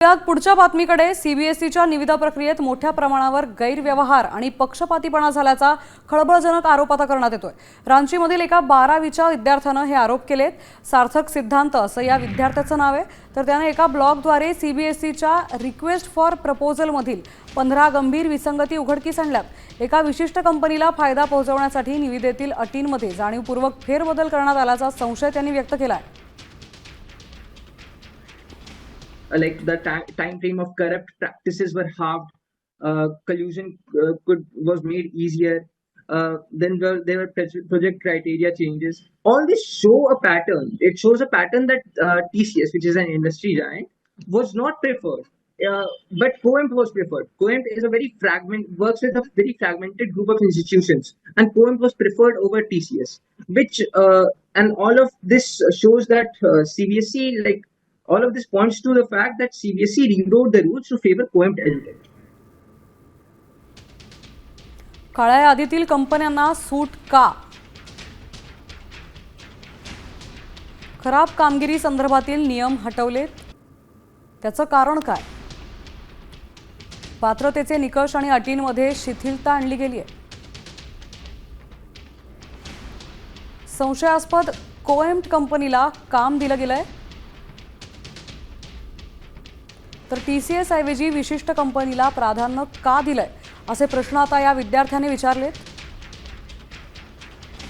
यात पुढच्या बातमीकडे सीबीएसईच्या निविदा प्रक्रियेत मोठ्या प्रमाणावर गैरव्यवहार आणि पक्षपातीपणा झाल्याचा खळबळजनक आरोप आता करण्यात येतोय। रांचीमधील एका 12वीच्या विद्यार्थ्यानं हे आरोप केलेत। सार्थक सिद्धांत असं या विद्यार्थ्याचं नाव आहे। तर त्याने एका ब्लॉगद्वारे सीबीएसईच्या रिक्वेस्ट फॉर प्रपोजल मधील 15 गंभीर विसंगती उघडकीस आणल्यात। एका विशिष्ट कंपनीला फायदा पोहोचवण्यासाठी निविदेतील अटींमध्ये जाणीवपूर्वक फेरबदल करण्यात आल्याचा संशय त्यांनी व्यक्त केलाय। Like the time frame of corrupt practices were halved, collusion was made easier. Then there were project criteria changes. All this show a pattern. It shows a pattern that TCS, which is an industry giant, was not preferred. But Coemp was preferred. Coemp is works with a very fragmented group of institutions, and Coemp was preferred over TCS. And all of this shows that CBSE, all of this points to the fact that CBSE rewrote the rules to favor Coemp Edutech. काळ्या यादीतील कंपन्यांना सूट का? खराब कामगिरी संदर्भातील नियम हटवलेत, त्याचं कारण काय? पात्रतेचे निकष आणि अटींमध्ये शिथिलता आणली गेली आहे। संशयास्पद कोएम्प कंपनीला काम दिलं गेलंय, तर टीसीएस ऐवजी विशिष्ट कंपनीला प्राधान्य का दिलंय असे प्रश्न आता या विद्यार्थ्याने विचारलेत।